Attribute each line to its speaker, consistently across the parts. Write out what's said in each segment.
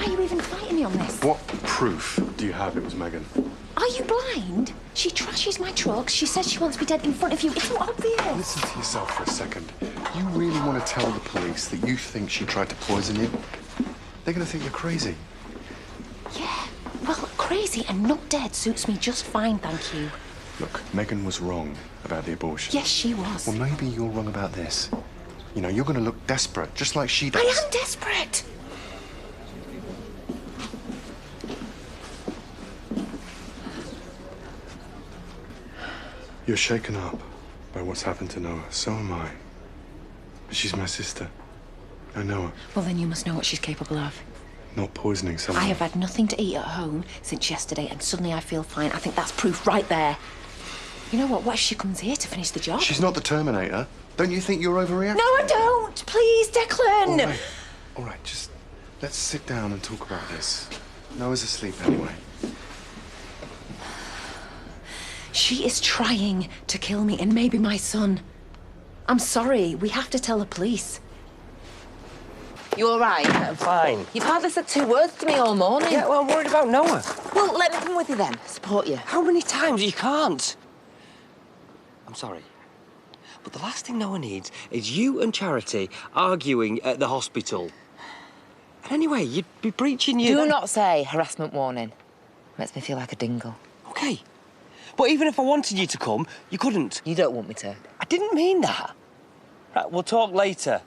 Speaker 1: Why are you even fighting me on this?
Speaker 2: What proof do you have it was Megan?
Speaker 1: Are you blind? She trashes my trucks. She says she wants me dead in front of you. It's so obvious.
Speaker 2: Listen to yourself for a second. You really want to tell the police that you think she tried to poison you? They're going to think you're crazy.
Speaker 1: Yeah, well, crazy and not dead suits me just fine, thank you.
Speaker 2: Look, Megan was wrong about the abortion.
Speaker 1: Yes, she was.
Speaker 2: Well, maybe you're wrong about this. You know, you're going to look desperate, just like she does.
Speaker 1: I am desperate.
Speaker 2: You're shaken up by what's happened to Noah. So am I. But she's my sister. I know her.
Speaker 1: Well, then you must know what she's capable of.
Speaker 2: Not poisoning someone.
Speaker 1: I have had nothing to eat at home since yesterday, and suddenly I feel fine. I think that's proof right there. You know what? What if she comes here to finish the job?
Speaker 2: She's not the Terminator. Don't you think you're overreacting?
Speaker 1: No, I don't. Please, Declan.
Speaker 2: All right, just let's sit down and talk about this. Noah's asleep anyway.
Speaker 1: She is trying to kill me and maybe my son. I'm sorry. We have to tell the police.
Speaker 3: You all right?
Speaker 4: I'm fine.
Speaker 3: You've hardly said 2 words to me all morning.
Speaker 4: Yeah, well, I'm worried about Noah.
Speaker 3: Well, let me come with you then. Support you.
Speaker 4: How many times? You can't. I'm sorry. But the last thing Noah needs is you and Charity arguing at the hospital. And anyway, you'd be breaching your...
Speaker 3: Do not say harassment warning. Makes me feel like a dingle.
Speaker 4: OK. But even if I wanted you to come, you couldn't.
Speaker 3: You don't want me to.
Speaker 4: I didn't mean that. Right, we'll talk later.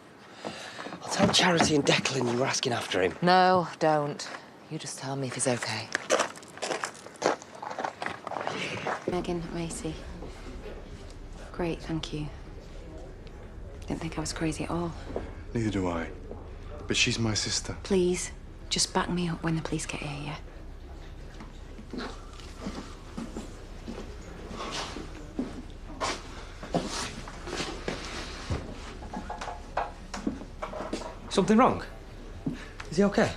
Speaker 4: I'll tell Charity and Declan you were asking after him.
Speaker 3: No, don't. You just tell me if he's OK.
Speaker 1: Megan, Macy. Great, thank you. Didn't think I was crazy at all.
Speaker 2: Neither do I. But she's my sister.
Speaker 1: Please, just back me up when the police get here, yeah?
Speaker 4: Something wrong? Is he OK?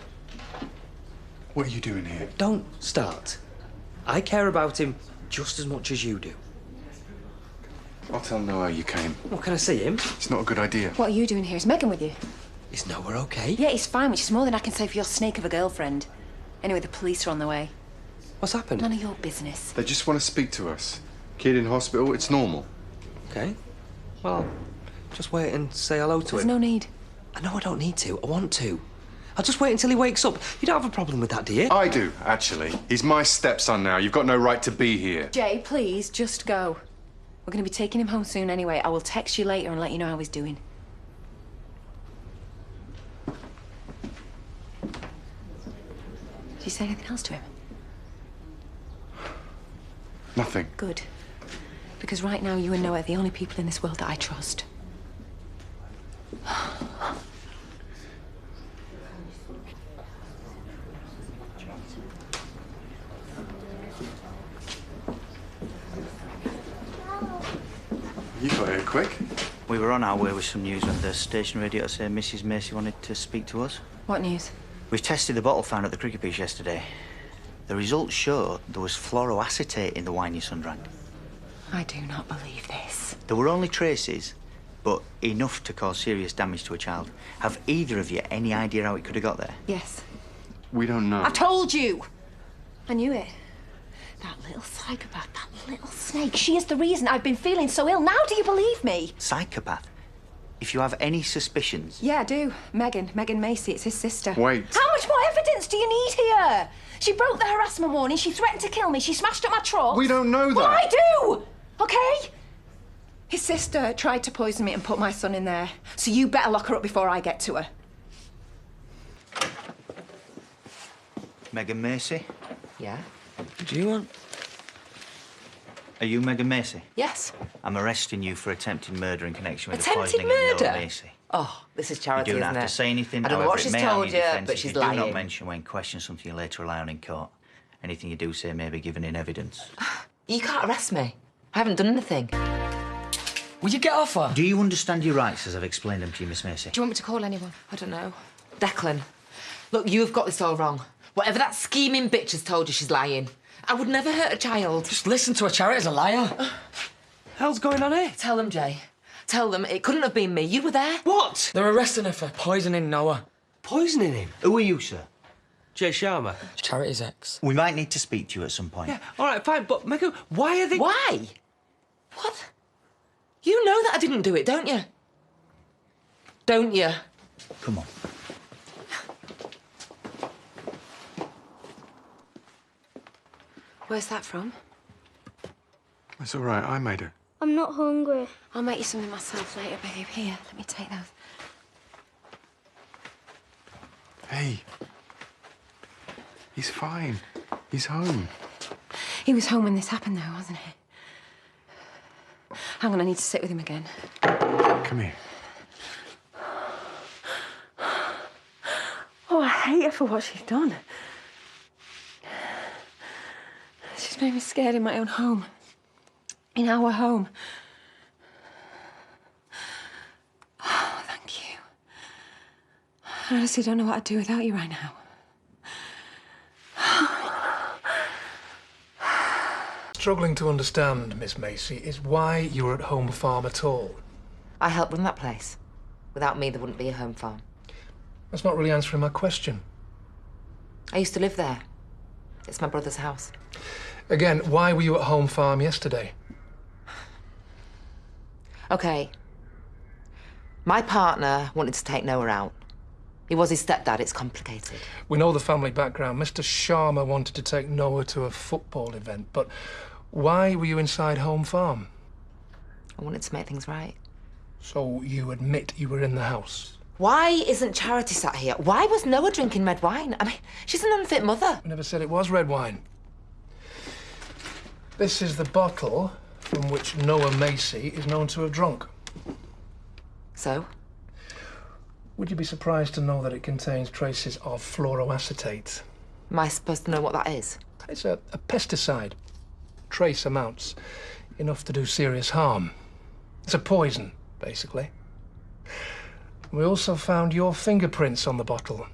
Speaker 2: What are you doing here?
Speaker 4: Don't start. I care about him just as much as you do.
Speaker 2: I'll tell Noah you came.
Speaker 4: Well, can I see him?
Speaker 2: It's not a good idea.
Speaker 1: What are you doing here? Is Megan with you?
Speaker 4: Is Noah OK?
Speaker 1: Yeah, he's fine, which is more than I can say for your snake of a girlfriend. Anyway, the police are on the way.
Speaker 4: What's happened?
Speaker 1: None of your business.
Speaker 2: They just want to speak to us. Kid in hospital, it's normal.
Speaker 4: OK. Well, just wait and say hello to
Speaker 1: There's
Speaker 4: him.
Speaker 1: no need.
Speaker 4: I know I don't need to. I want to. I'll just wait until he wakes up. You don't have a problem with that, do you?
Speaker 2: I do, actually. He's my stepson now. You've got no right to be here.
Speaker 1: Jay, please, just go. We're going to be taking him home soon anyway. I will text you later and let you know how he's doing. Did you say anything else to him?
Speaker 2: Nothing.
Speaker 1: Good. Because right now, you and Noah are the only people in this world that I trust.
Speaker 2: You got here quick.
Speaker 5: We were on our way with some news when the station radio said Mrs. Macy wanted to speak to us.
Speaker 1: What news?
Speaker 5: We've tested the bottle found at the cricket pitch yesterday. The results show there was fluoroacetate in the wine your son drank.
Speaker 1: I do not believe this.
Speaker 5: There were only traces, but enough to cause serious damage to a child. Have either of you any idea how it could have got there?
Speaker 1: Yes.
Speaker 2: We don't know.
Speaker 1: I told you! I knew it. That little psychopath, that little snake, she is the reason I've been feeling so ill. Now do you believe me?
Speaker 5: Psychopath? If you have any suspicions...
Speaker 1: Yeah, I do. Megan Macy, it's his sister.
Speaker 2: Wait.
Speaker 1: How much more evidence do you need here? She broke the harassment warning, she threatened to kill me, she smashed up my truck.
Speaker 2: We don't know that.
Speaker 1: Well, I do! OK? His sister tried to poison me and put my son in there. So you better lock her up before I get to her.
Speaker 5: Megan Macy?
Speaker 3: Yeah?
Speaker 4: Do you want...
Speaker 5: Are you Megan Macy?
Speaker 3: Yes.
Speaker 5: I'm arresting you for attempted murder in connection with
Speaker 3: Attempted
Speaker 5: the poisoning of
Speaker 3: murder?
Speaker 5: Noah Macy.
Speaker 3: Oh, this is Charity,
Speaker 5: You don't
Speaker 3: isn't
Speaker 5: have
Speaker 3: it?
Speaker 5: to say anything.
Speaker 3: I don't know
Speaker 5: however,
Speaker 3: what
Speaker 5: it
Speaker 3: she's
Speaker 5: may harm
Speaker 3: told
Speaker 5: your
Speaker 3: you,
Speaker 5: defence
Speaker 3: but
Speaker 5: if
Speaker 3: she's
Speaker 5: you
Speaker 3: lying.
Speaker 5: do not mention when questioned something you later rely on in court. Anything you do say may be given in evidence.
Speaker 3: You can't arrest me. I haven't done anything.
Speaker 4: Will you get off her?
Speaker 5: Do you understand your rights as I've explained them to you, Miss Macy?
Speaker 1: Do you want me to call anyone?
Speaker 3: I don't know. Declan, look, you've got this all wrong. Whatever that scheming bitch has told you, she's lying. I would never hurt a child.
Speaker 4: Just listen to her. Charity's a liar. Hell's going on here?
Speaker 3: Tell them, Jay. Tell them it couldn't have been me. You were there.
Speaker 4: What? They're arresting her for poisoning Noah. Poisoning him?
Speaker 5: Who are you, sir?
Speaker 4: Jay Sharma.
Speaker 6: Charity's ex.
Speaker 5: We might need to speak to you at some point.
Speaker 4: Yeah, all right, fine, but Megan, why are they...
Speaker 3: Why? What? You know that I didn't do it, don't you? Don't you?
Speaker 5: Come on.
Speaker 1: Where's that from?
Speaker 2: It's all right, I made it.
Speaker 7: I'm not hungry.
Speaker 1: I'll make you something myself later, babe. Here, let me take those.
Speaker 2: Hey. He's fine. He's home.
Speaker 1: He was home when this happened, though, wasn't he? Hang on, I need to sit with him again.
Speaker 2: Come here.
Speaker 1: Oh, I hate her for what she's done. She's made me scared in my own home. In our home. Oh, thank you. I honestly don't know what I'd do without you right now.
Speaker 8: Struggling to understand, Miss Macy, is why you were at Home Farm at all.
Speaker 3: I helped run that place. Without me, there wouldn't be a home farm.
Speaker 8: That's not really answering my question.
Speaker 3: I used to live there. It's my brother's house.
Speaker 8: Again, why were you at Home Farm yesterday?
Speaker 3: OK. My partner wanted to take Noah out. He was his stepdad. It's complicated.
Speaker 8: We know the family background. Mr. Sharma wanted to take Noah to a football event, but why were you inside Home Farm?
Speaker 3: I wanted to make things right.
Speaker 8: So you admit you were in the house?
Speaker 3: Why isn't Charity sat here? Why was Noah drinking red wine? I mean, she's an unfit mother.
Speaker 8: We never said it was red wine. This is the bottle from which Noah Macy is known to have drunk.
Speaker 3: So?
Speaker 8: Would you be surprised to know that it contains traces of fluoroacetate?
Speaker 3: Am I supposed to know what that is?
Speaker 8: It's a pesticide. Trace amounts. Enough to do serious harm. It's a poison, basically. We also found your fingerprints on the bottle.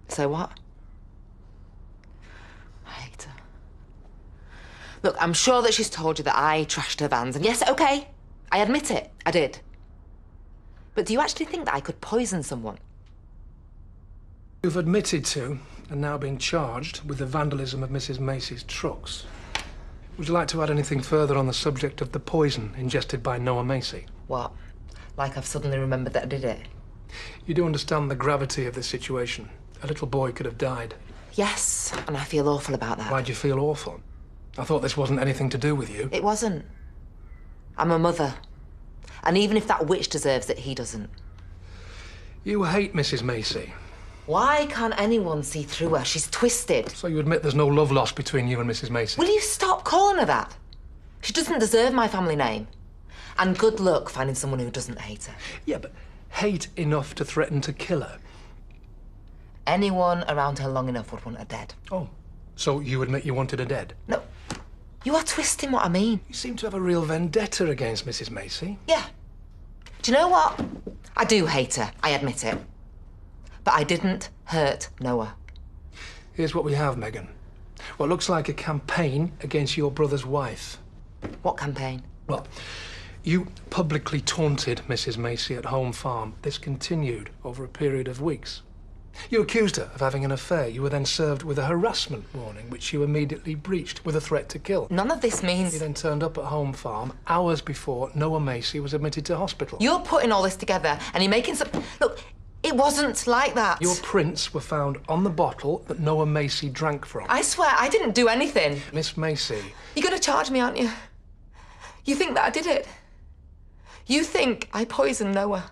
Speaker 3: So what? I hate her. Look, I'm sure that she's told you that I trashed her vans, and yes, OK, I admit it, I did. But do you actually think that I could poison someone?
Speaker 8: You've admitted to, and now been charged, with the vandalism of Mrs. Macy's trucks. Would you like to add anything further on the subject of the poison ingested by Noah Macy?
Speaker 3: What? Like I've suddenly remembered that I did it?
Speaker 8: You do understand the gravity of this situation. A little boy could have died.
Speaker 3: Yes, and I feel awful about that.
Speaker 8: Why'd you feel awful? I thought this wasn't anything to do with you.
Speaker 3: It wasn't. I'm a mother. And even if that witch deserves it, he doesn't.
Speaker 8: You hate Mrs. Macy.
Speaker 3: Why can't anyone see through her? She's twisted.
Speaker 8: So you admit there's no love lost between you and Mrs. Macy?
Speaker 3: Will you stop calling her that? She doesn't deserve my family name. And good luck finding someone who doesn't hate her.
Speaker 8: Yeah, but hate enough to threaten to kill her?
Speaker 3: Anyone around her long enough would want her dead.
Speaker 8: Oh, so you admit you wanted her dead?
Speaker 3: No, you are twisting what I mean.
Speaker 8: You seem to have a real vendetta against Mrs. Macy.
Speaker 3: Yeah. Do you know what? I do hate her, I admit it. But I didn't hurt Noah.
Speaker 8: Here's what we have, Megan. What looks like a campaign against your brother's wife.
Speaker 3: What campaign?
Speaker 8: Well, you publicly taunted Mrs. Macy at Home Farm. This continued over a period of weeks. You accused her of having an affair. You were then served with a harassment warning, which you immediately breached with a threat to kill.
Speaker 3: None of this means...
Speaker 8: You then turned up at Home Farm hours before Noah Macy was admitted to hospital.
Speaker 3: You're putting all this together and you're making some... Look, it wasn't like that.
Speaker 8: Your prints were found on the bottle that Noah Macy drank from.
Speaker 3: I swear, I didn't do anything.
Speaker 8: Miss Macy.
Speaker 3: You're going to charge me, aren't you? You think that I did it? You think I poisoned Noah?